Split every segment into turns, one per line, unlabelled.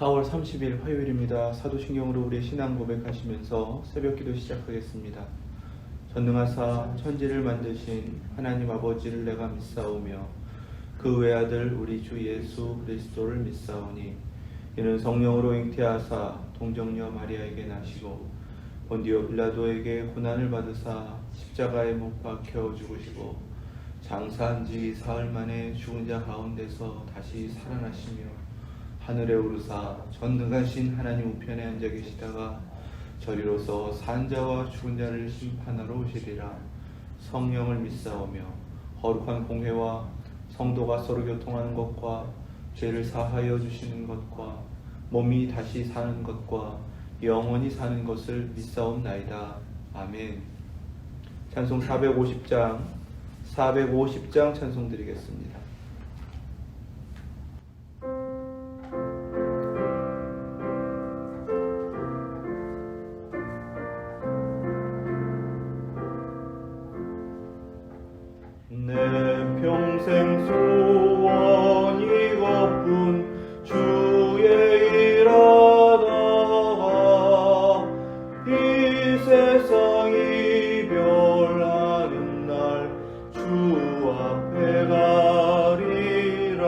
4월 30일 화요일입니다. 사도신경으로 우리의 신앙 고백하시면서 새벽기도 시작하겠습니다. 전능하사 천지를 만드신 하나님 아버지를 내가 믿사오며 그 외아들 우리 주 예수 그리스도를 믿사오니 이는 성령으로 잉태하사 동정녀 마리아에게 나시고 본디오 빌라도에게 고난을 받으사 십자가에 못 박혀 죽으시고 장사한 지 사흘 만에 죽은 자 가운데서 다시 살아나시며 하늘에 오르사 전능하신 하나님 우편에 앉아 계시다가 저리로서 산 자와 죽은 자를 심판하러 오시리라. 성령을 믿사오며 거룩한 공회와 성도가 서로 교통하는 것과 죄를 사하여 주시는 것과 몸이 다시 사는 것과 영원히 사는 것을 믿사옵나이다. 아멘. 찬송 450장 찬송 드리겠습니다. 내 평생 소원 이것뿐 주의 일하다가 이 세상 이별하는 날 주 앞에 가리라.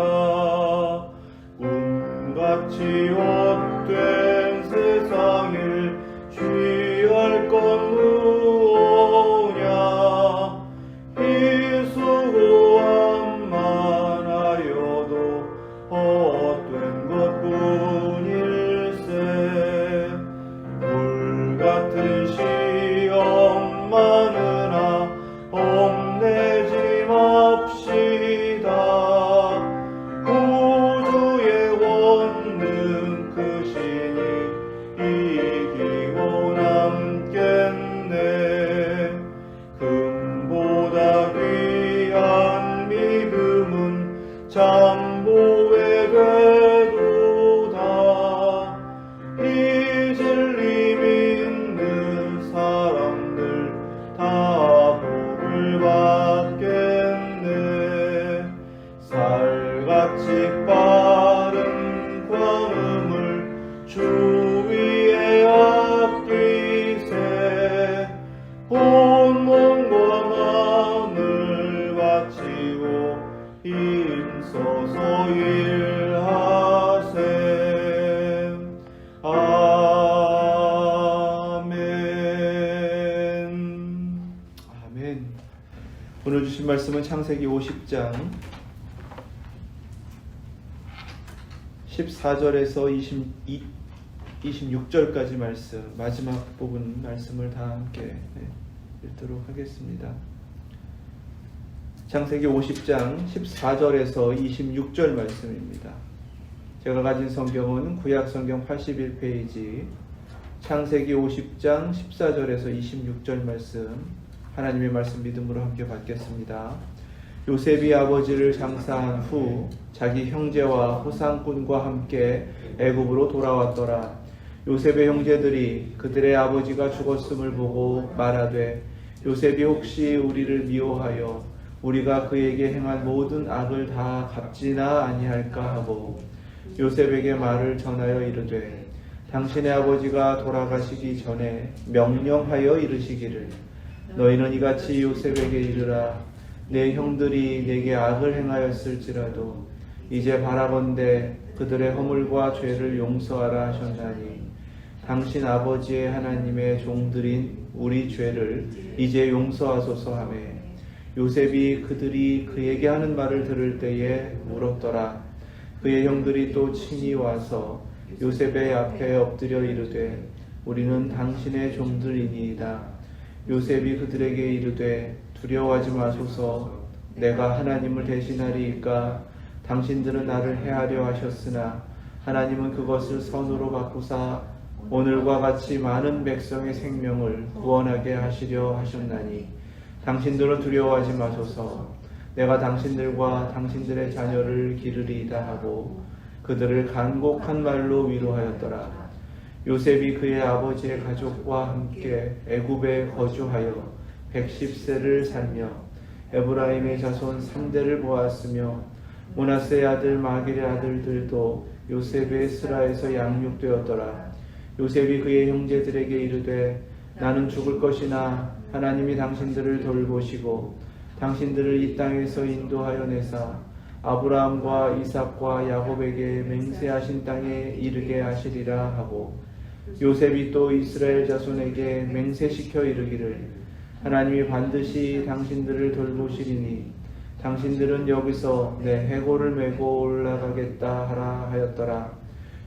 꿈같이 헛된 세상을 취할 건 무엇냐. 수고함만 하여도 헛된 것뿐일세. 불같은 시험 많으나 험내지 맙시다. 우주의 원능 크시니 이기고 남겠네. 금보다 귀한 믿음은 참보에 되도다. 이 진리 믿는 사람들 다 복을 받겠네. 살같이 빠른 광음을 주 위에 아끼세. 온 몸과 마음을 바치고 힘써서 일하세. 아멘. 아멘. 오늘 주신 말씀은 창세기 50장 14절에서 26절까지 말씀, 마지막 부분 말씀을 다 함께 읽도록 하겠습니다. 창세기 50장 14절에서 26절 말씀입니다. 제가 가진 성경은 구약성경 81페이지 창세기 50장 14절에서 26절 말씀, 하나님의 말씀 믿음으로 함께 받겠습니다. 요셉이 아버지를 장사한 후 자기 형제와 호상꾼과 함께 애굽으로 돌아왔더라. 요셉의 형제들이 그들의 아버지가 죽었음을 보고 말하되 요셉이 혹시 우리를 미워하여 우리가 그에게 행한 모든 악을 다 갚지나 아니할까 하고 요셉에게 말을 전하여 이르되 당신의 아버지가 돌아가시기 전에 명령하여 이르시기를 너희는 이같이 요셉에게 이르라. 내 형들이 내게 악을 행하였을지라도 이제 바라건대 그들의 허물과 죄를 용서하라 하셨나니 당신 아버지의 하나님의 종들인 우리 죄를 이제 용서하소서 하며 요셉이 그들이 그에게 하는 말을 들을 때에 울었더라. 그의 형들이 또 친히 와서 요셉의 앞에 엎드려 이르되 우리는 당신의 종들이니이다. 요셉이 그들에게 이르되 두려워하지 마소서. 내가 하나님을 대신하리이까. 당신들은 나를 해하려 하셨으나 하나님은 그것을 선으로 바꾸사 오늘과 같이 많은 백성의 생명을 구원하게 하시려 하셨나니 당신들은 두려워하지 마소서. 내가 당신들과 당신들의 자녀를 기르리이다 하고 그들을 간곡한 말로 위로하였더라. 요셉이 그의 아버지의 가족과 함께 애굽에 거주하여 110세를 살며 에브라임의 자손 3대를 보았으며 므낫세의 아들 마길의 아들들도 요셉의 스라에서 양육되었더라. 요셉이 그의 형제들에게 이르되 나는 죽을 것이나 하나님이 당신들을 돌보시고 당신들을 이 땅에서 인도하여 내사 아브라함과 이삭과 야곱에게 맹세하신 땅에 이르게 하시리라 하고, 요셉이 또 이스라엘 자손에게 맹세시켜 이르기를 하나님이 반드시 당신들을 돌보시리니 당신들은 여기서 내 해골을 메고 올라가겠다 하라 하였더라.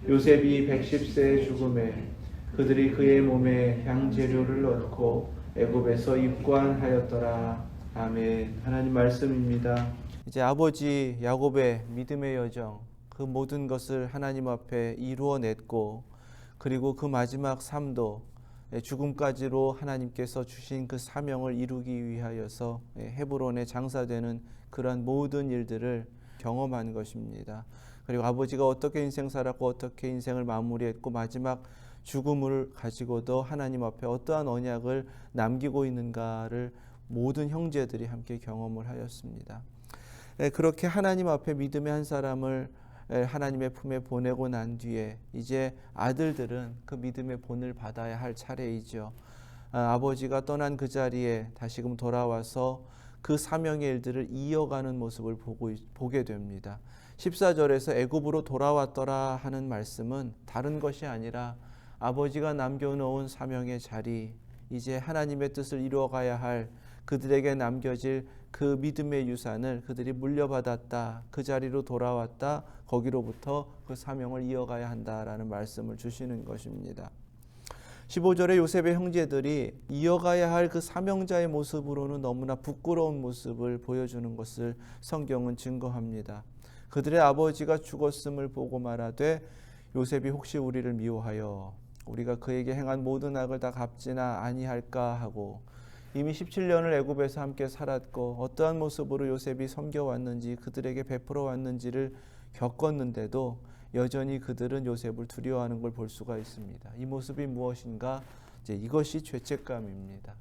요셉이 110세에 죽음에 그들이 그의 몸에 향재료를 넣고 애굽에서 입관하였더라. 아멘. 하나님 말씀입니다. 이제 아버지 야곱의 믿음의 여정, 그 모든 것을 하나님 앞에 이루어냈고, 그리고 그 마지막 삶도 죽음까지로 하나님께서 주신 그 사명을 이루기 위하여서 헤브론에 장사되는 그러한 모든 일들을 경험한 것입니다. 그리고 아버지가 어떻게 인생 살았고 어떻게 인생을 마무리했고 마지막 죽음을 가지고도 하나님 앞에 어떠한 언약을 남기고 있는가를 모든 형제들이 함께 경험을 하였습니다. 그렇게 하나님 앞에 믿음의 한 사람을 하나님의 품에 보내고 난 뒤에 이제 아들들은 그 믿음의 본을 받아야 할 차례이죠. 아버지가 떠난 그 자리에 다시금 돌아와서 그 사명의 일들을 이어가는 모습을 보게 됩니다. 14절에서 애굽으로 돌아왔더라 하는 말씀은 다른 것이 아니라 아버지가 남겨놓은 사명의 자리, 이제 하나님의 뜻을 이루어가야 할 그들에게 남겨질 그 믿음의 유산을 그들이 물려받았다. 그 자리로 돌아왔다. 거기로부터 그 사명을 이어가야 한다라는 말씀을 주시는 것입니다. 15절에 요셉의 형제들이 이어가야 할 그 사명자의 모습으로는 너무나 부끄러운 모습을 보여주는 것을 성경은 증거합니다. 그들의 아버지가 죽었음을 보고 말하되 요셉이 혹시 우리를 미워하여 우리가 그에게 행한 모든 악을 다 갚지나 아니할까 하고, 이미 17년을 애굽에서 함께 살았고 어떠한 모습으로 요셉이 섬겨왔는지 그들에게 베풀어 왔는지를 겪었는데도 여전히 그들은 요셉을 두려워하는 걸 볼 수가 있습니다. 이 모습이 무엇인가? 이것이 죄책감입니다.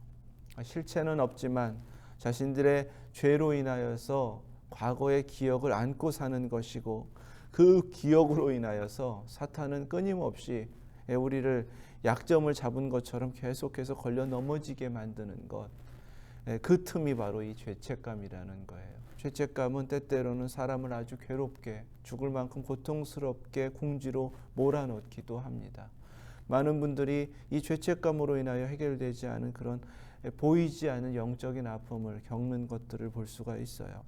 실체는 없지만 자신들의 죄로 인하여서 과거의 기억을 안고 사는 것이고, 그 기억으로 인하여서 사탄은 끊임없이 우리를 약점을 잡은 것처럼 계속해서 걸려 넘어지게 만드는 것, 그 틈이 바로 이 죄책감이라는 거예요. 죄책감은 때때로는 사람을 아주 괴롭게, 죽을 만큼 고통스럽게 궁지로 몰아넣기도 합니다. 많은 분들이 이 죄책감으로 인하여 해결되지 않은 그런 보이지 않는 영적인 아픔을 겪는 것들을 볼 수가 있어요.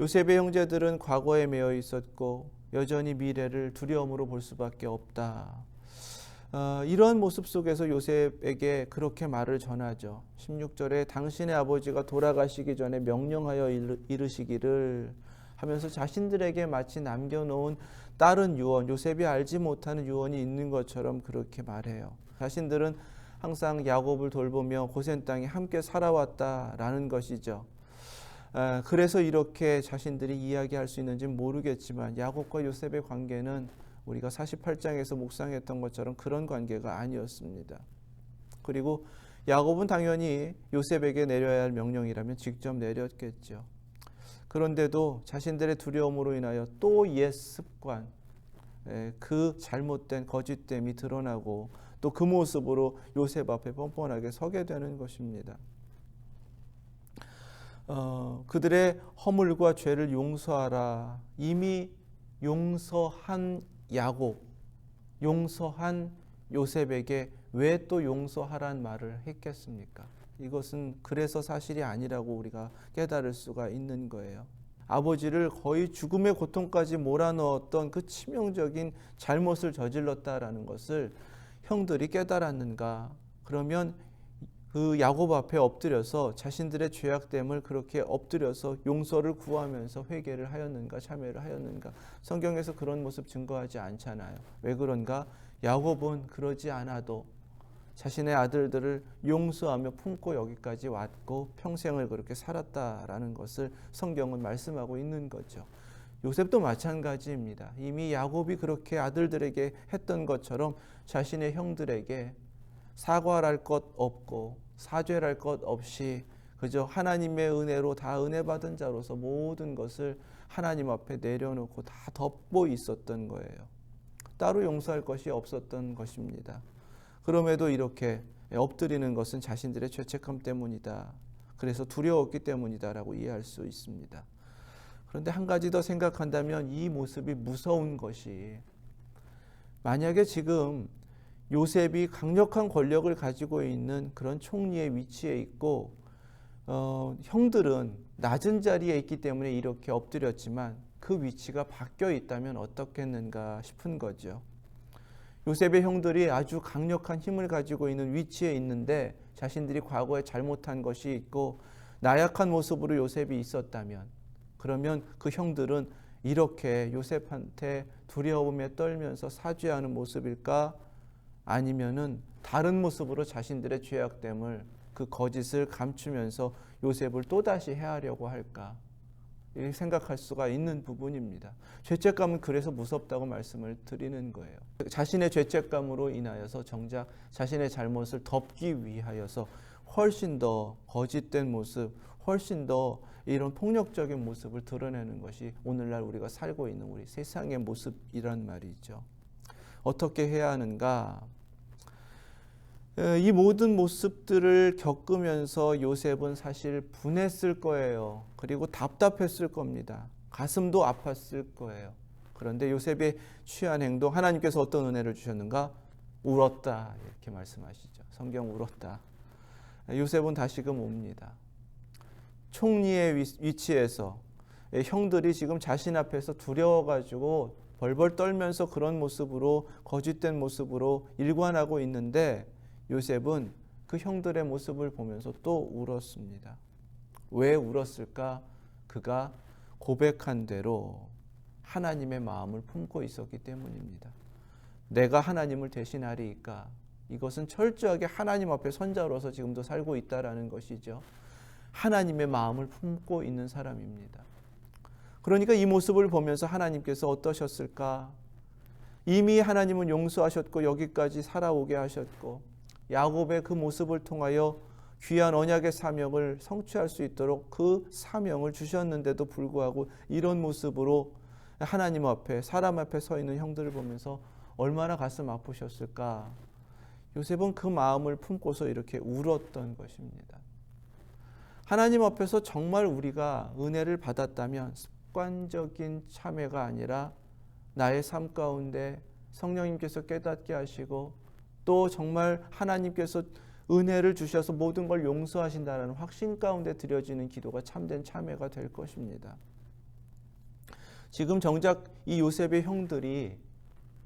요셉의 형제들은 과거에 매여 있었고 여전히 미래를 두려움으로 볼 수밖에 없다. 이런 모습 속에서 요셉에게 그렇게 말을 전하죠. 16절에 당신의 아버지가 돌아가시기 전에 명령하여 이르시기를 하면서 자신들에게 마치 남겨놓은 다른 유언, 요셉이 알지 못하는 유언이 있는 것처럼 그렇게 말해요. 자신들은 항상 야곱을 돌보며 고센 땅에 함께 살아왔다라는 것이죠. 그래서 이렇게 자신들이 이야기할 수 있는지 모르겠지만 야곱과 요셉의 관계는 우리가 48장에서 묵상했던 것처럼 그런 관계가 아니었습니다. 그리고 야곱은 당연히 요셉에게 내려야 할 명령이라면 직접 내렸겠죠. 그런데도 자신들의 두려움으로 인하여 또 옛 습관, 그 잘못된 거짓됨이 드러나고 또 그 모습으로 요셉 앞에 뻔뻔하게 서게 되는 것입니다. 그들의 허물과 죄를 용서하라. 이미 용서한 야곱, 용서한 요셉에게 왜 또 용서하란 말을 했겠습니까? 이것은 그래서 사실이 아니라고 우리가 깨달을 수가 있는 거예요. 아버지를 거의 죽음의 고통까지 몰아넣었던 그 치명적인 잘못을 저질렀다라는 것을 형들이 깨달았는가? 그러면 그 야곱 앞에 엎드려서 자신들의 죄악됨을 그렇게 엎드려서 용서를 구하면서 회개를 하였는가, 참회를 하였는가? 성경에서 그런 모습 증거하지 않잖아요. 왜 그런가? 야곱은 그러지 않아도 자신의 아들들을 용서하며 품고 여기까지 왔고 평생을 그렇게 살았다라는 것을 성경은 말씀하고 있는 거죠. 요셉도 마찬가지입니다. 이미 야곱이 그렇게 아들들에게 했던 것처럼 자신의 형들에게 사과할 것 없고 사죄할 것 없이 그저 하나님의 은혜로 다 은혜 받은 자로서 모든 것을 하나님 앞에 내려놓고 다 덮고 있었던 거예요. 따로 용서할 것이 없었던 것입니다. 그럼에도 이렇게 엎드리는 것은 자신들의 죄책감 때문이다. 그래서 두려웠기 때문이다라고 이해할 수 있습니다. 그런데 한 가지 더 생각한다면 이 모습이 무서운 것이, 만약에 지금 요셉이 강력한 권력을 가지고 있는 그런 총리의 위치에 있고 형들은 낮은 자리에 있기 때문에 이렇게 엎드렸지만 그 위치가 바뀌어 있다면 어떻겠는가 싶은 거죠. 요셉의 형들이 아주 강력한 힘을 가지고 있는 위치에 있는데 자신들이 과거에 잘못한 것이 있고 나약한 모습으로 요셉이 있었다면, 그러면 그 형들은 이렇게 요셉한테 두려움에 떨면서 사죄하는 모습일까? 아니면은 다른 모습으로 자신들의 죄악됨을, 그 거짓을 감추면서 요셉을 또다시 해하려고 할까? 이렇게 생각할 수가 있는 부분입니다. 죄책감은 그래서 무섭다고 말씀을 드리는 거예요. 자신의 죄책감으로 인하여서 정작 자신의 잘못을 덮기 위하여서 훨씬 더 거짓된 모습, 훨씬 더 이런 폭력적인 모습을 드러내는 것이 오늘날 우리가 살고 있는 우리 세상의 모습이란 말이죠. 어떻게 해야 하는가? 이 모든 모습들을 겪으면서 요셉은 사실 분했을 거예요. 그리고 답답했을 겁니다. 가슴도 아팠을 거예요. 그런데 요셉의 취한 행동, 하나님께서 어떤 은혜를 주셨는가? 울었다, 이렇게 말씀하시죠. 성경 울었다. 요셉은 다시금 옵니다. 총리의 위치에서 형들이 지금 자신 앞에서 두려워가지고 벌벌 떨면서 그런 모습으로, 거짓된 모습으로 일관하고 있는데 요셉은 그 형들의 모습을 보면서 또 울었습니다. 왜 울었을까? 그가 고백한 대로 하나님의 마음을 품고 있었기 때문입니다. 내가 하나님을 대신하리이까? 이것은 철저하게 하나님 앞에 선자로서 지금도 살고 있다라는 것이죠. 하나님의 마음을 품고 있는 사람입니다. 그러니까 이 모습을 보면서 하나님께서 어떠셨을까? 이미 하나님은 용서하셨고 여기까지 살아오게 하셨고 야곱의 그 모습을 통하여 귀한 언약의 사명을 성취할 수 있도록 그 사명을 주셨는데도 불구하고 이런 모습으로 하나님 앞에, 사람 앞에 서 있는 형들을 보면서 얼마나 가슴 아프셨을까? 요셉은 그 마음을 품고서 이렇게 울었던 것입니다. 하나님 앞에서 정말 우리가 은혜를 받았다면 습관적인 참회가 아니라 나의 삶 가운데 성령님께서 깨닫게 하시고 또 정말 하나님께서 은혜를 주셔서 모든 걸 용서하신다는 확신 가운데 드려지는 기도가 참된 참회가 될 것입니다. 지금 정작 이 요셉의 형들이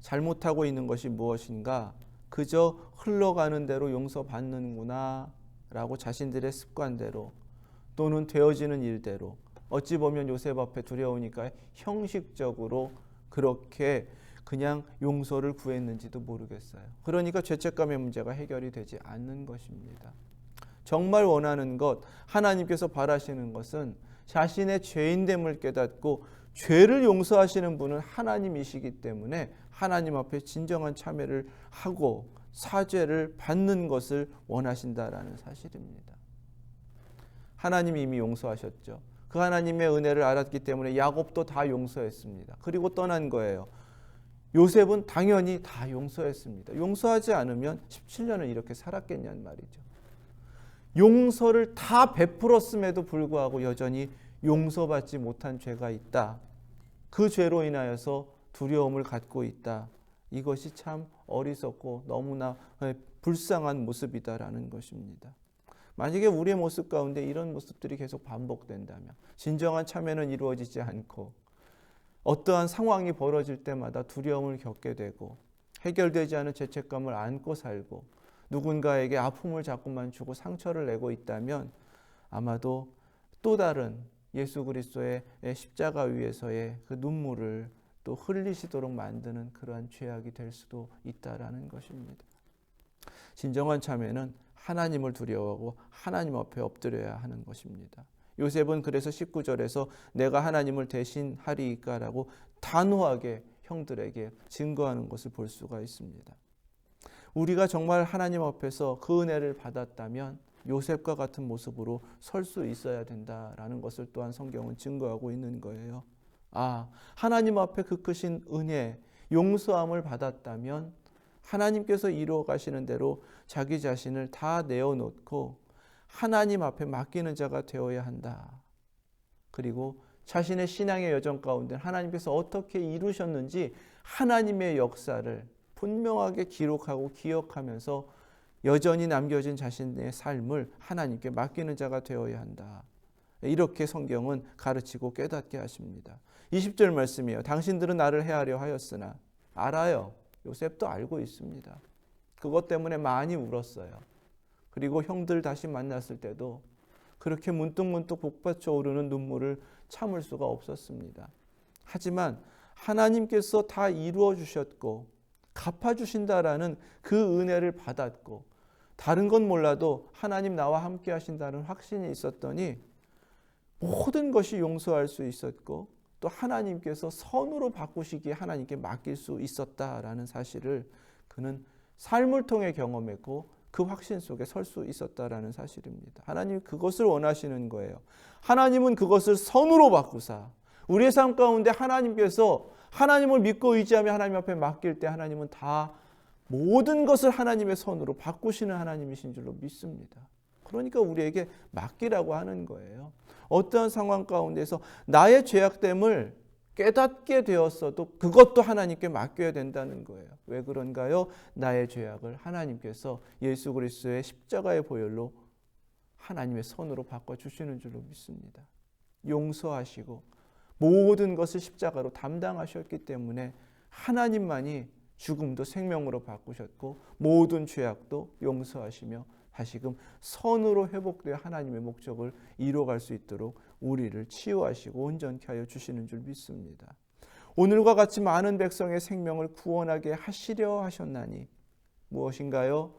잘못하고 있는 것이 무엇인가? 그저 흘러가는 대로 용서받는구나 라고 자신들의 습관대로 또는 되어지는 일대로, 어찌 보면 요셉 앞에 두려우니까 형식적으로 그렇게 그냥 용서를 구했는지도 모르겠어요. 그러니까 죄책감의 문제가 해결이 되지 않는 것입니다. 정말 원하는 것, 하나님께서 바라시는 것은 자신의 죄인됨을 깨닫고 죄를 용서하시는 분은 하나님이시기 때문에 하나님 앞에 진정한 참회를 하고 사죄를 받는 것을 원하신다라는 사실입니다. 하나님이 이미 용서하셨죠. 그 하나님의 은혜를 알았기 때문에 야곱도 다 용서했습니다. 그리고 떠난 거예요. 요셉은 당연히 다 용서했습니다. 용서하지 않으면 17년을 이렇게 살았겠냐는 말이죠. 용서를 다 베풀었음에도 불구하고 여전히 용서받지 못한 죄가 있다. 그 죄로 인하여서 두려움을 갖고 있다. 이것이 참 어리석고 너무나 불쌍한 모습이다라는 것입니다. 만약에 우리의 모습 가운데 이런 모습들이 계속 반복된다면, 진정한 참회는 이루어지지 않고 어떠한 상황이 벌어질 때마다 두려움을 겪게 되고 해결되지 않은 죄책감을 안고 살고 누군가에게 아픔을 자꾸만 주고 상처를 내고 있다면 아마도 또 다른 예수 그리스도의 십자가 위에서의 그 눈물을 또 흘리시도록 만드는 그러한 죄악이 될 수도 있다라는 것입니다. 진정한 참회는 하나님을 두려워하고 하나님 앞에 엎드려야 하는 것입니다. 요셉은 그래서 19절에서 내가 하나님을 대신하리이까라고 단호하게 형들에게 증거하는 것을 볼 수가 있습니다. 우리가 정말 하나님 앞에서 그 은혜를 받았다면 요셉과 같은 모습으로 설 수 있어야 된다라는 것을 또한 성경은 증거하고 있는 거예요.
하나님 앞에 그 크신 은혜, 용서함을 받았다면 하나님께서 이루어 가시는 대로 자기 자신을 다 내어놓고 하나님 앞에 맡기는 자가 되어야 한다. 그리고 자신의 신앙의 여정 가운데 하나님께서 어떻게 이루셨는지 하나님의 역사를 분명하게 기록하고 기억하면서 여전히 남겨진 자신의 삶을 하나님께 맡기는 자가 되어야 한다. 이렇게 성경은 가르치고 깨닫게 하십니다. 20절 말씀이에요. 당신들은 나를 해하려 하였으나. 알아요. 요셉도 알고 있습니다. 그것 때문에 많이 울었어요. 그리고 형들 다시 만났을 때도 그렇게 문득문득 복받쳐 오르는 눈물을 참을 수가 없었습니다. 하지만 하나님께서 다 이루어 주셨고 갚아주신다라는 그 은혜를 받았고 다른 건 몰라도 하나님 나와 함께 하신다는 확신이 있었더니 모든 것이 용서할 수 있었고 또 하나님께서 선으로 바꾸시기에 하나님께 맡길 수 있었다라는 사실을 그는 삶을 통해 경험했고 그 확신 속에 설 수 있었다라는 사실입니다. 하나님 그것을 원하시는 거예요. 하나님은 그것을 선으로 바꾸사 우리의 삶 가운데 하나님께서 하나님을 믿고 의지하며 하나님 앞에 맡길 때 하나님은 다 모든 것을 하나님의 선으로 바꾸시는 하나님이신 줄로 믿습니다. 그러니까 우리에게 맡기라고 하는 거예요. 어떠한 상황 가운데서 나의 죄악됨을 깨닫게 되었어도 그것도 하나님께 맡겨야 된다는 거예요. 왜 그런가요? 나의 죄악을 하나님께서 예수 그리스도의 십자가의 보혈로 하나님의 선으로 바꿔주시는 줄로 믿습니다. 용서하시고 모든 것을 십자가로 담당하셨기 때문에 하나님만이 죽음도 생명으로 바꾸셨고 모든 죄악도 용서하시며 다시금 선으로 회복되어 하나님의 목적을 이루어갈 수 있도록 우리를 치유하시고 온전케 하여 주시는 줄 믿습니다. 오늘과 같이 많은 백성의 생명을 구원하게 하시려 하셨나니 무엇인가요?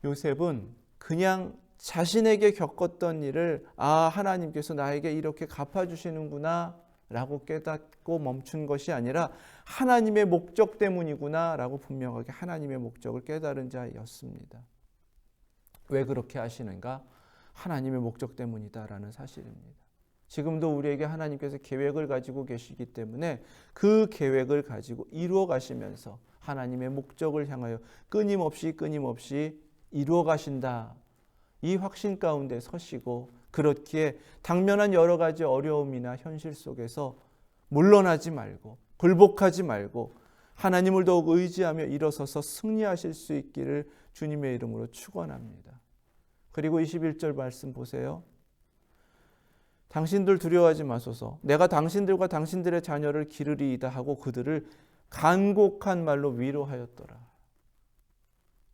요셉은 그냥 자신에게 겪었던 일을 하나님께서 나에게 이렇게 갚아주시는구나 라고 깨닫고 멈춘 것이 아니라 하나님의 목적 때문이구나 라고 분명하게 하나님의 목적을 깨달은 자였습니다. 왜 그렇게 하시는가? 하나님의 목적 때문이다라는 사실입니다. 지금도 우리에게 하나님께서 계획을 가지고 계시기 때문에 그 계획을 가지고 이루어 가시면서 하나님의 목적을 향하여 끊임없이 이루어 가신다. 이 확신 가운데 서시고 그렇기에 당면한 여러 가지 어려움이나 현실 속에서 물러나지 말고 굴복하지 말고 하나님을 더욱 의지하며 일어서서 승리하실 수 있기를 주님의 이름으로 축원합니다. 그리고 21절 말씀 보세요. 당신들 두려워하지 마소서. 내가 당신들과 당신들의 자녀를 기르리이다 하고 그들을 간곡한 말로 위로하였더라.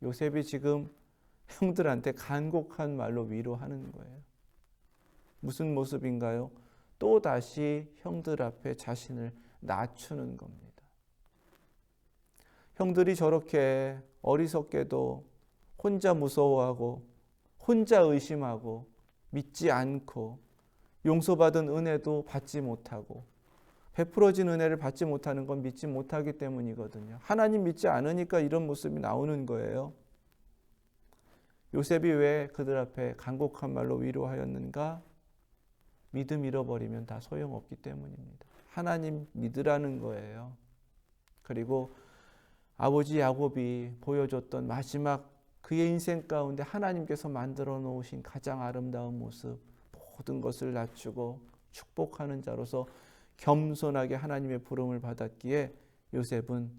요셉이 지금 형들한테 간곡한 말로 위로하는 거예요. 무슨 모습인가요? 또다시 형들 앞에 자신을 낮추는 겁니다. 형들이 저렇게 어리석게도 혼자 무서워하고 혼자 의심하고 믿지 않고 용서받은 은혜도 받지 못하고 베풀어진 은혜를 받지 못하는 건 믿지 못하기 때문이거든요. 하나님 믿지 않으니까 이런 모습이 나오는 거예요. 요셉이 왜 그들 앞에 간곡한 말로 위로하였는가? 믿음 잃어버리면 다 소용없기 때문입니다. 하나님 믿으라는 거예요. 그리고 아버지 야곱이 보여줬던 마지막 그의 인생 가운데 하나님께서 만들어 놓으신 가장 아름다운 모습, 모든 것을 낮추고 축복하는 자로서 겸손하게 하나님의 부름을 받았기에 요셉은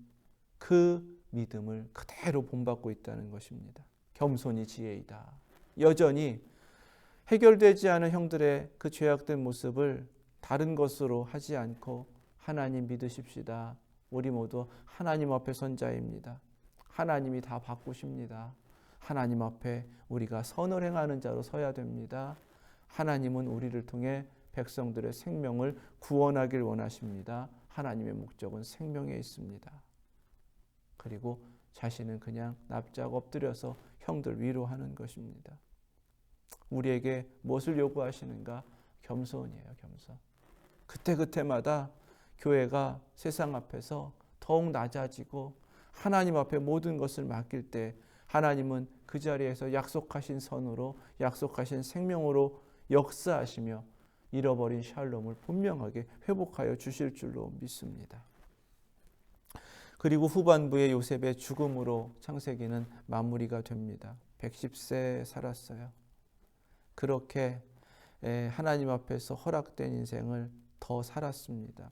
그 믿음을 그대로 본받고 있다는 것입니다. 겸손이 지혜이다. 여전히 해결되지 않은 형들의 그 죄악된 모습을 다른 것으로 하지 않고 하나님 믿으십시다. 우리 모두 하나님 앞에 선 자입니다. 하나님이 다 바꾸십니다. 하나님 앞에 우리가 선을 행하는 자로 서야 됩니다. 하나님은 우리를 통해 백성들의 생명을 구원하길 원하십니다. 하나님의 목적은 생명에 있습니다. 그리고 자신은 그냥 납작 엎드려서 형들 위로하는 것입니다. 우리에게 무엇을 요구하시는가? 겸손이에요. 겸손. 그때마다 교회가 세상 앞에서 더욱 낮아지고 하나님 앞에 모든 것을 맡길 때 하나님은 그 자리에서 약속하신 선으로 약속하신 생명으로 역사하시며 잃어버린 샬롬을 분명하게 회복하여 주실 줄로 믿습니다. 그리고 후반부에 요셉의 죽음으로 창세기는 마무리가 됩니다. 110세 살았어요. 그렇게 하나님 앞에서 허락된 인생을 더 살았습니다.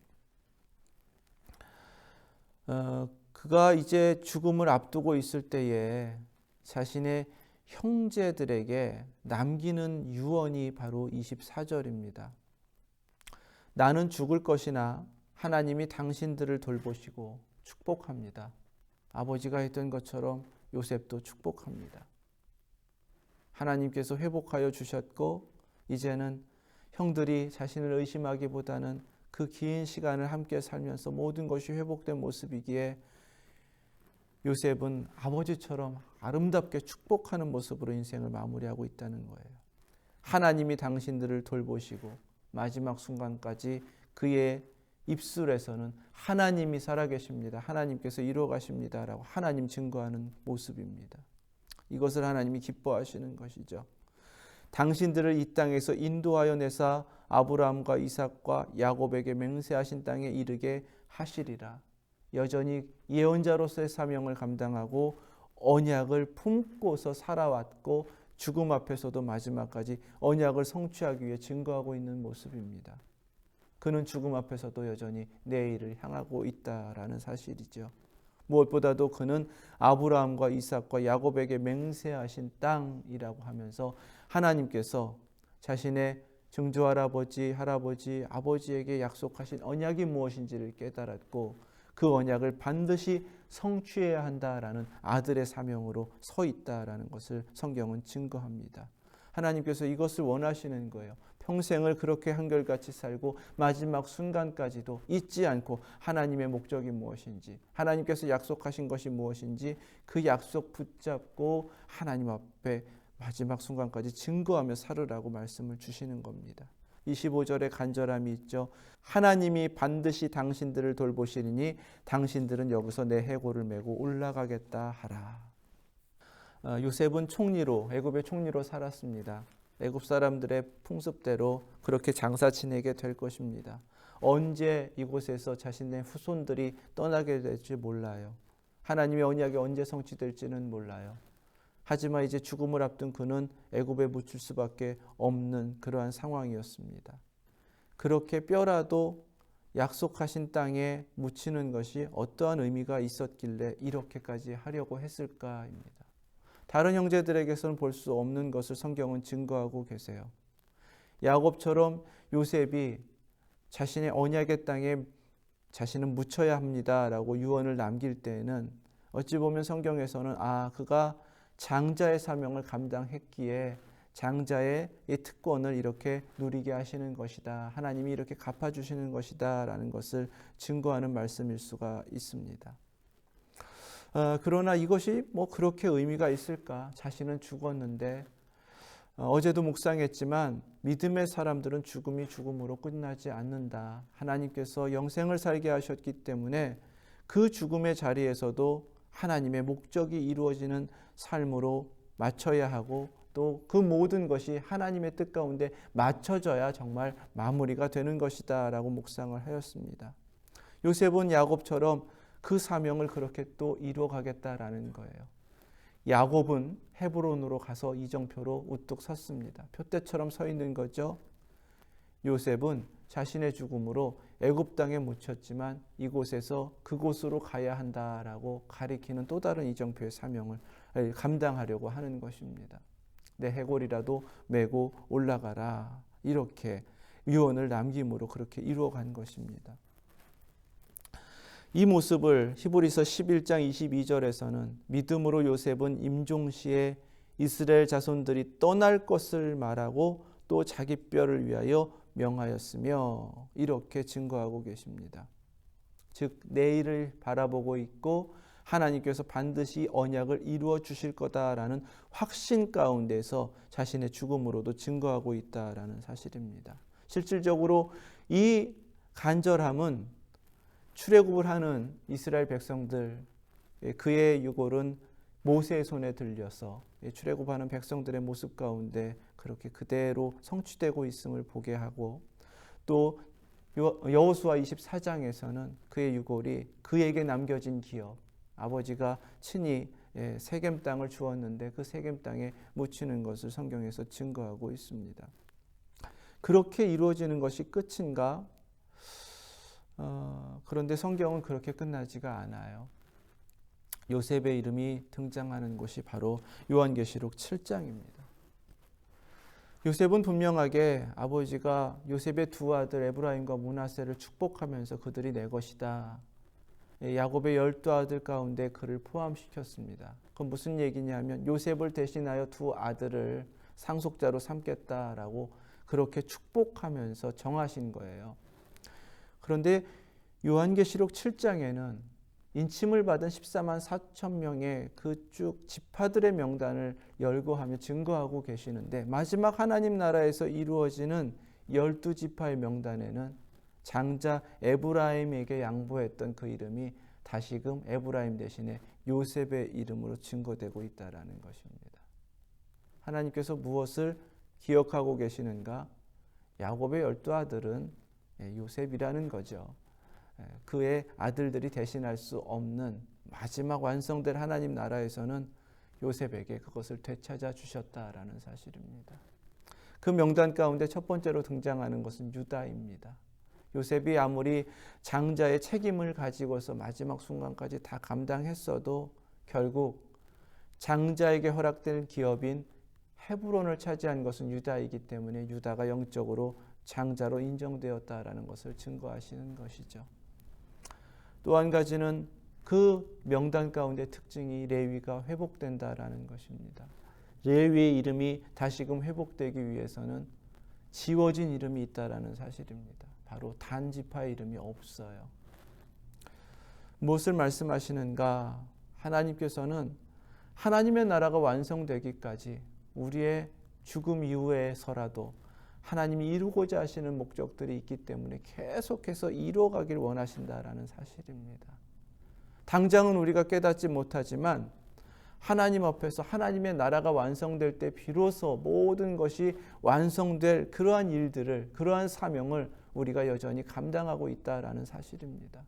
그가 이제 죽음을 앞두고 있을 때에 자신의 형제들에게 남기는 유언이 바로 24절입니다. 나는 죽을 것이나 하나님이 당신들을 돌보시고 축복합니다. 아버지가 했던 것처럼 요셉도 축복합니다. 하나님께서 회복하여 주셨고 이제는 형들이 자신을 의심하기보다는 그 긴 시간을 함께 살면서 모든 것이 회복된 모습이기에 요셉은 아버지처럼 아름답게 축복하는 모습으로 인생을 마무리하고 있다는 거예요. 하나님이 당신들을 돌보시고 마지막 순간까지 그의 입술에서는 하나님이 살아계십니다. 하나님께서 이루어 가십니다라고 하나님 증거하는 모습입니다. 이것을 하나님이 기뻐하시는 것이죠. 당신들을 이 땅에서 인도하여 내사 아브라함과 이삭과 야곱에게 맹세하신 땅에 이르게 하시리라. 여전히 예언자로서의 사명을 감당하고 언약을 품고서 살아왔고 죽음 앞에서도 마지막까지 언약을 성취하기 위해 증거하고 있는 모습입니다. 그는 죽음 앞에서도 여전히 내일을 향하고 있다라는 사실이죠. 무엇보다도 그는 아브라함과 이삭과 야곱에게 맹세하신 땅이라고 하면서 하나님께서 자신의 증조할아버지, 할아버지, 아버지에게 약속하신 언약이 무엇인지를 깨달았고 그 언약을 반드시 성취해야 한다라는 아들의 사명으로 서 있다라는 것을 성경은 증거합니다. 하나님께서 이것을 원하시는 거예요. 평생을 그렇게 한결같이 살고 마지막 순간까지도 잊지 않고 하나님의 목적이 무엇인지, 하나님께서 약속하신 것이 무엇인지 그 약속 붙잡고 하나님 앞에 마지막 순간까지 증거하며 살으라고 말씀을 주시는 겁니다. 25절에 간절함이 있죠. 하나님이 반드시 당신들을 돌보시리니 당신들은 여기서 내 해골을 메고 올라가겠다 하라. 요셉은 총리로, 애굽의 총리로 살았습니다. 애굽 사람들의 풍습대로 그렇게 장사 지내게 될 것입니다. 언제 이곳에서 자신의 후손들이 떠나게 될지 몰라요. 하나님의 언약이 언제 성취될지는 몰라요. 하지만 이제 죽음을 앞둔 그는 애굽에 묻힐 수밖에 없는 그러한 상황이었습니다. 그렇게 뼈라도 약속하신 땅에 묻히는 것이 어떠한 의미가 있었길래 이렇게까지 하려고 했을까입니다. 다른 형제들에게서는 볼 수 없는 것을 성경은 증거하고 계세요. 야곱처럼 요셉이 자신의 언약의 땅에 자신은 묻혀야 합니다라고 유언을 남길 때에는 어찌 보면 성경에서는 그가 장자의 사명을 감당했기에 장자의 이 특권을 이렇게 누리게 하시는 것이다. 하나님이 이렇게 갚아주시는 것이다 라는 것을 증거하는 말씀일 수가 있습니다. 그러나 이것이 그렇게 의미가 있을까? 자신은 죽었는데 어제도 묵상했지만 믿음의 사람들은 죽음이 죽음으로 끝나지 않는다. 하나님께서 영생을 살게 하셨기 때문에 그 죽음의 자리에서도 하나님의 목적이 이루어지는 삶으로 맞춰야 하고 또 그 모든 것이 하나님의 뜻 가운데 맞춰져야 정말 마무리가 되는 것이다 라고 묵상을 하였습니다. 요셉은 야곱처럼 그 사명을 그렇게 또 이루어가겠다라는 거예요. 야곱은 헤브론으로 가서 이정표로 우뚝 섰습니다. 표대처럼 서 있는 거죠. 요셉은 자신의 죽음으로 애굽 땅에 묻혔지만 이곳에서 그곳으로 가야 한다라고 가리키는 또 다른 이정표의 사명을 감당하려고 하는 것입니다. 내 해골이라도 메고 올라가라. 이렇게 유언을 남김으로 그렇게 이루어간 것입니다. 이 모습을 히브리서 11장 22절에서는 믿음으로 요셉은 임종시에 이스라엘 자손들이 떠날 것을 말하고 또 자기 뼈를 위하여 명하였으며 이렇게 증거하고 계십니다. 즉 내일을 바라보고 있고 하나님께서 반드시 언약을 이루어 주실 거다라는 확신 가운데서 자신의 죽음으로도 증거하고 있다라는 사실입니다. 실질적으로 이 간절함은 출애굽을 하는 이스라엘 백성들, 그의 유골은 모세의 손에 들려서 출애굽하는 백성들의 모습 가운데 그렇게 그대로 성취되고 있음을 보게 하고, 또 여호수아 24장에서는 그의 유골이 그에게 남겨진 기업, 아버지가 친히 세겜 땅을 주었는데 그 세겜 땅에 묻히는 것을 성경에서 증거하고 있습니다. 그렇게 이루어지는 것이 끝인가? 그런데 성경은 그렇게 끝나지가 않아요. 요셉의 이름이 등장하는 곳이 바로 요한계시록 7장입니다. 요셉은 분명하게 아버지가 요셉의 두 아들 에브라임과 므낫세를 축복하면서 그들이 내 것이다, 야곱의 12아들 가운데 그를 포함시켰습니다. 그건 무슨 얘기냐면 요셉을 대신하여 두 아들을 상속자로 삼겠다라고 그렇게 축복하면서 정하신 거예요. 그런데 요한계시록 7장에는 인침을 받은 14만 4천 명의 그 쭉 지파들의 명단을 열거하며 증거하고 계시는데, 마지막 하나님 나라에서 이루어지는 12지파의 명단에는 장자 에브라임에게 양보했던 그 이름이 다시금 에브라임 대신에 요셉의 이름으로 증거되고 있다는 것입니다. 하나님께서 무엇을 기억하고 계시는가? 야곱의 12아들은 요셉이라는 거죠. 그의 아들들이 대신할 수 없는 마지막 완성될 하나님 나라에서는 요셉에게 그것을 되찾아 주셨다라는 사실입니다. 그 명단 가운데 첫 번째로 등장하는 것은 유다입니다. 요셉이 아무리 장자의 책임을 가지고서 마지막 순간까지 다 감당했어도 결국 장자에게 허락된 기업인 헤브론을 차지한 것은 유다이기 때문에 유다가 영적으로 장자로 인정되었다라는 것을 증거하시는 것이죠. 또 한 가지는 그 명단 가운데 특징이 레위가 회복된다라는 것입니다. 레위의 이름이 다시금 회복되기 위해서는 지워진 이름이 있다라는 사실입니다. 바로 단 지파의 이름이 없어요. 무엇을 말씀하시는가? 하나님께서는 하나님의 나라가 완성되기까지 우리의 죽음 이후에서라도 하나님이 이루고자 하시는 목적들이 있기 때문에 계속해서 이루어가길 원하신다라는 사실입니다. 당장은 우리가 깨닫지 못하지만 하나님 앞에서 하나님의 나라가 완성될 때 비로소 모든 것이 완성될 그러한 일들을, 그러한 사명을 우리가 여전히 감당하고 있다라는 사실입니다.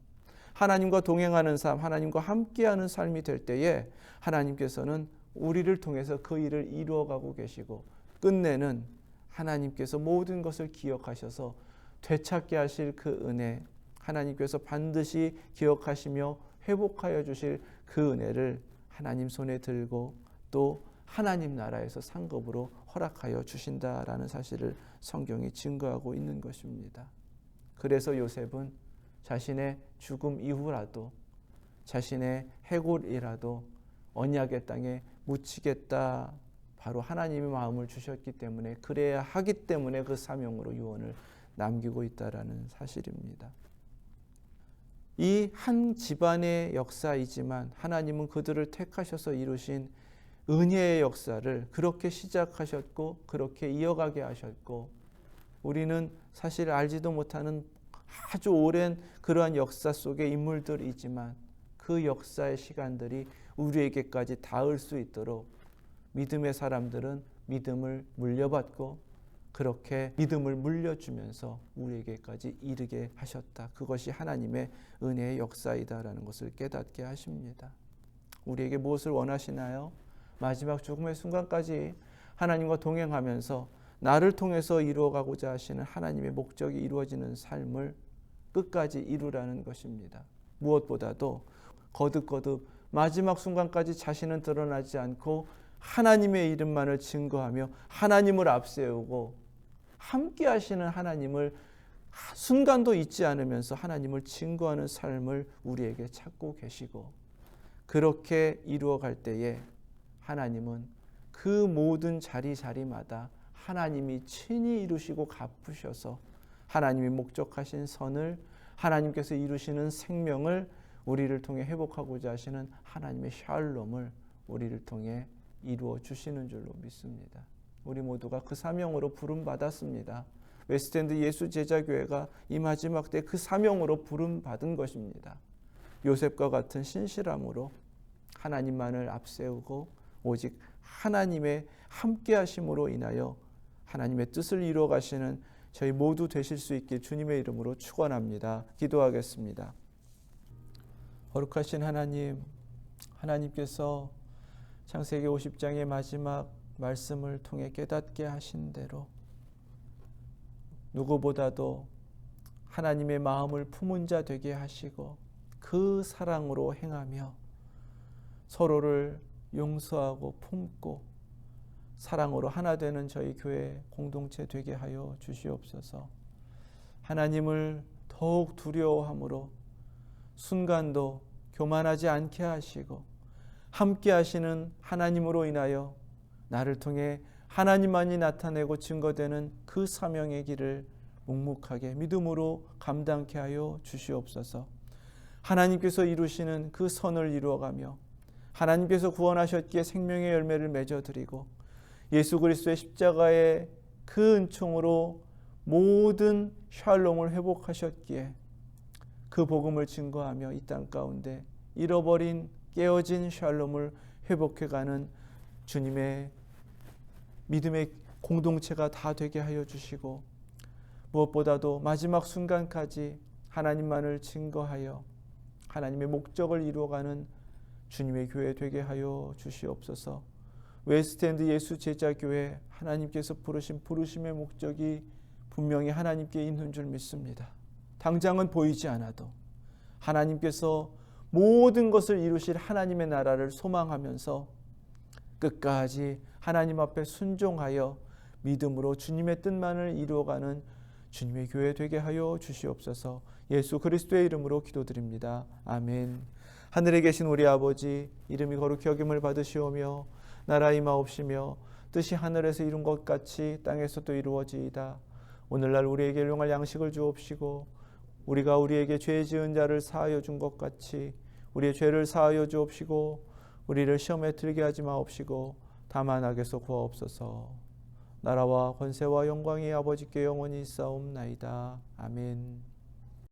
하나님과 동행하는 삶, 하나님과 함께하는 삶이 될 때에 하나님께서는 우리를 통해서 그 일을 이루어가고 계시고, 끝내는 하나님께서 모든 것을 기억하셔서 되찾게 하실 그 은혜, 하나님께서 반드시 기억하시며 회복하여 주실 그 은혜를 하나님 손에 들고 또 하나님 나라에서 상급으로 허락하여 주신다라는 사실을 성경이 증거하고 있는 것입니다. 그래서 요셉은 자신의 죽음 이후라도, 자신의 해골이라도 언약의 땅에 묻히겠다, 바로 하나님의 마음을 주셨기 때문에, 그래야 하기 때문에 그 사명으로 유언을 남기고 있다라는 사실입니다. 이 한 집안의 역사이지만 하나님은 그들을 택하셔서 이루신 은혜의 역사를 그렇게 시작하셨고 그렇게 이어가게 하셨고, 우리는 사실 알지도 못하는 아주 오랜 그러한 역사 속의 인물들이지만 그 역사의 시간들이 우리에게까지 닿을 수 있도록 믿음의 사람들은 믿음을 물려받고 그렇게 믿음을 물려주면서 우리에게까지 이르게 하셨다. 그것이 하나님의 은혜의 역사이다라는 것을 깨닫게 하십니다. 우리에게 무엇을 원하시나요? 마지막 죽음의 순간까지 하나님과 동행하면서 나를 통해서 이루어가고자 하시는 하나님의 목적이 이루어지는 삶을 끝까지 이루라는 것입니다. 무엇보다도 거듭거듭 마지막 순간까지 자신은 드러나지 않고 하나님의 이름만을 증거하며 하나님을 앞세우고 함께 하시는 하나님을 순간도 잊지 않으면서 하나님을 증거하는 삶을 우리에게 찾고 계시고, 그렇게 이루어갈 때에 하나님은 그 모든 자리마다 하나님이 친히 이루시고 갚으셔서 하나님이 목적하신 선을, 하나님께서 이루시는 생명을 우리를 통해 회복하고자 하시는 하나님의 샬롬을 우리를 통해 이루어 주시는 줄로 믿습니다. 우리 모두가 그 사명으로 부름받았습니다. 웨스트엔드 예수제자교회가 이 마지막 때 그 사명으로 부름받은 것입니다. 요셉과 같은 신실함으로 하나님만을 앞세우고 오직 하나님의 함께 하심으로 인하여 하나님의 뜻을 이루어 가시는 저희 모두 되실 수 있게 주님의 이름으로 축원합니다. 기도하겠습니다. 거룩하신 하나님, 하나님께서 창세기 50장의 마지막 말씀을 통해 깨닫게 하신 대로 누구보다도 하나님의 마음을 품은 자 되게 하시고 그 사랑으로 행하며 서로를 용서하고 품고 사랑으로 하나 되는 저희 교회 공동체 되게 하여 주시옵소서. 하나님을 더욱 두려워함으로 순간도 교만하지 않게 하시고 함께 하시는 하나님으로 인하여 나를 통해 하나님만이 나타내고 증거되는 그 사명의 길을 묵묵하게 믿음으로 감당케 하여 주시옵소서. 하나님께서 이루시는 그 선을 이루어가며 하나님께서 구원하셨기에 생명의 열매를 맺어드리고 예수 그리스도의 십자가의 그 은총으로 모든 샬롬을 회복하셨기에 그 복음을 증거하며 이 땅 가운데 잃어버린 깨어진 샬롬을 회복해가는 주님의 믿음의 공동체가 다 되게 하여 주시고 무엇보다도 마지막 순간까지 하나님만을 증거하여 하나님의 목적을 이루어가는 주님의 교회 되게 하여 주시옵소서. 웨스트엔드 예수 제자교회 하나님께서 부르신 부르심의 목적이 분명히 하나님께 있는 줄 믿습니다. 당장은 보이지 않아도 하나님께서 모든 것을 이루실 하나님의 나라를 소망하면서 끝까지 하나님 앞에 순종하여 믿음으로 주님의 뜻만을 이루어가는 주님의 교회 되게 하여 주시옵소서. 예수 그리스도의 이름으로 기도드립니다. 아멘. 하늘에 계신 우리 아버지, 이름이 거룩히 여김을 받으시오며 나라 임하옵시며 뜻이 하늘에서 이룬 것 같이 땅에서도 이루어지이다. 오늘날 우리에게 일용할 양식을 주옵시고 우리가 우리에게 죄 지은 자를 사하여 준 것 같이 우리의 죄를 사하여 주옵시고 우리를 시험에 들게 하지 마옵시고 다만 악에서 구하옵소서. 나라와 권세와 영광이 아버지께 영원히 있사옵나이다. 아멘.